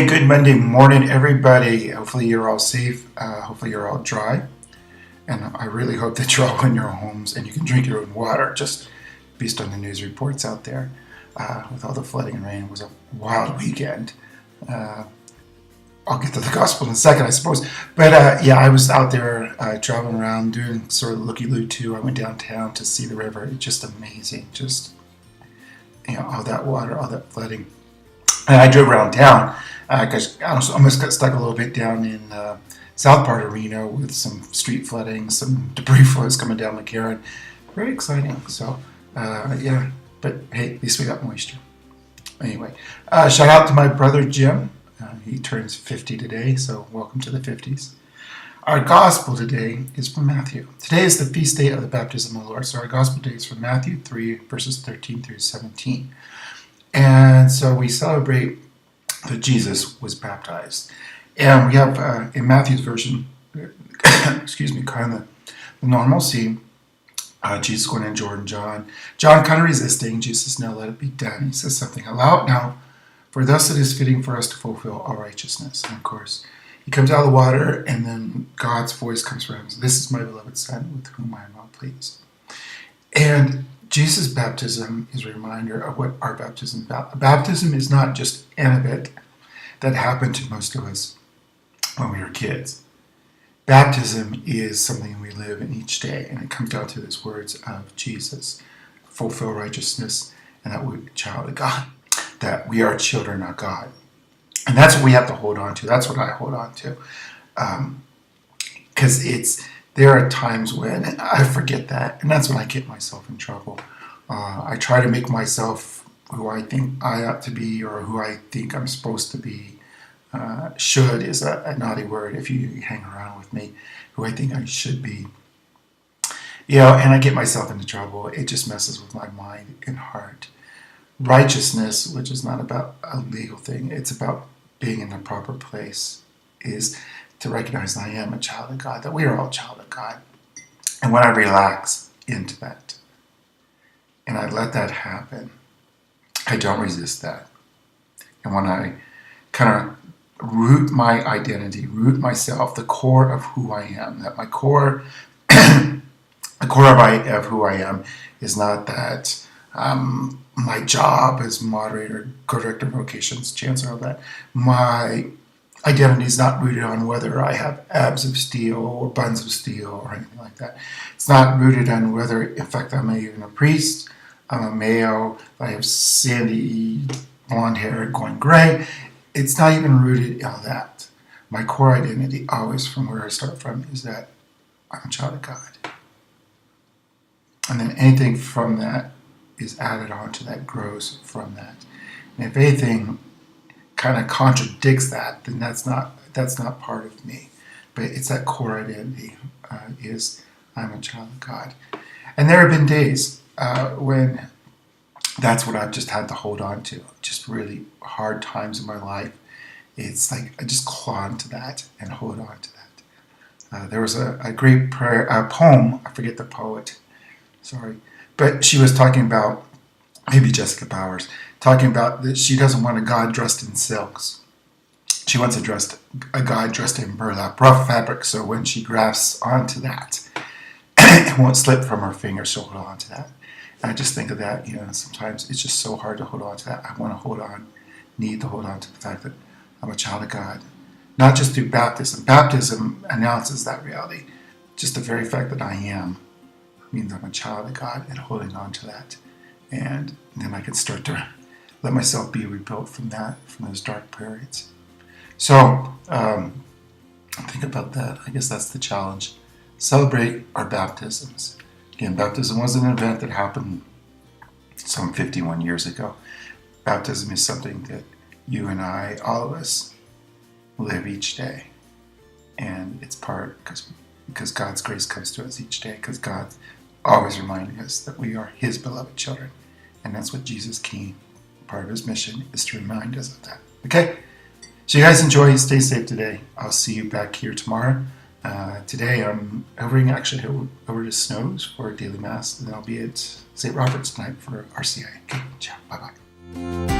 Hey, good Monday morning, everybody. Hopefully you're all safe. Hopefully you're all dry. And I really hope that you're all in your homes and you can drink your own water, just based on the news reports out there. With all the flooding and rain, it was a wild weekend. Uh, I'll get to the gospel in a second, I suppose. But yeah, I was out there traveling around doing sort of looky-loo too. I went downtown to see the river. It's just amazing. Just, all that water, all that flooding. And I drove around town because I almost got stuck a little bit down in south part of Reno with some street flooding, some debris flows coming down McCarran. Very exciting. So, yeah. But hey, at least we got moisture. Anyway, shout out to my brother Jim. He turns 50 today, so welcome to the 50s. Our gospel today is from Matthew. Today is the feast day of the baptism of the Lord. So our gospel today is from Matthew 3, verses 13 through 17. And so we celebrate that Jesus was baptized. And we have, in Matthew's version, kind of the normal scene. Jesus going in Jordan, John kind of resisting. Jesus, now let it be done. He says something aloud. Now, for thus it is fitting for us to fulfill all righteousness. And of course, he comes out of the water, and then God's voice comes from him. This is my beloved Son, with whom I am well pleased. And Jesus' baptism is a reminder of what our baptism is about. Baptism is not just an event that happened to most of us when we were kids. Baptism is something we live in each day, and it comes down to these words of Jesus: fulfill righteousness, and that we're a child of God, that we are children of God. And that's what we have to hold on to. That's what I hold on to. Because there are times when I forget that, and that's when I get myself in trouble. I try to make myself who I think I ought to be, or who I think I'm supposed to be. Should is a naughty word if you hang around with me, who I think I should be. And I get myself into trouble. It just messes with my mind and heart. Righteousness, which is not about a legal thing, it's about being in the proper place, is to recognize that I am a child of God, that we are all a child of God. And when I relax into that, and I let that happen, I don't resist that. And when I kind of root my identity, root myself, the core of who I am, that my core, the core of who I am is not that my job as moderator, co-director of vocations, chancellor of that. My identity is not rooted on whether I have abs of steel or buns of steel or anything like that. It's not rooted on whether, in fact, I'm even a priest, I'm a male, I have sandy blonde hair going gray. It's not even rooted in that. My core identity, always from where I start from, is that I'm a child of God. And then anything from that is added on to that, grows from that. And if anything kind of contradicts that, then that's not part of me. But it's that core identity, is I'm a child of God. And there have been days when that's what I've just had to hold on to. Just really hard times in my life. It's like I just claw into that and hold on to that. There was a great poem, I forget the poet, sorry, but she was talking about, maybe Jessica Powers, talking about that she doesn't want a God dressed in silks. She wants a God dressed in burlap, rough fabric, so when she grasps onto that, it won't slip from her fingers, she'll hold on to that. And I just think of that, sometimes it's just so hard to hold on to that. I want to need to hold on to the fact that I'm a child of God. Not just through baptism. Baptism announces that reality. Just the very fact that I am means I'm a child of God, and holding on to that. And then I can start to let myself be rebuilt from those dark periods. So, think about that. I guess that's the challenge. Celebrate our baptisms. Again, baptism was an event that happened some 51 years ago. Baptism is something that you and I, all of us, live each day. And it's part because God's grace comes to us each day, because God's always reminding us that we are His beloved children. And that's what Jesus came. Part of His mission is to remind us of that. Okay? So you guys enjoy. Stay safe today. I'll see you back here tomorrow. Today I'm hovering actually over to Snows for Daily Mass, and then I'll be at St. Robert's tonight for RCI. Okay, ciao, bye-bye.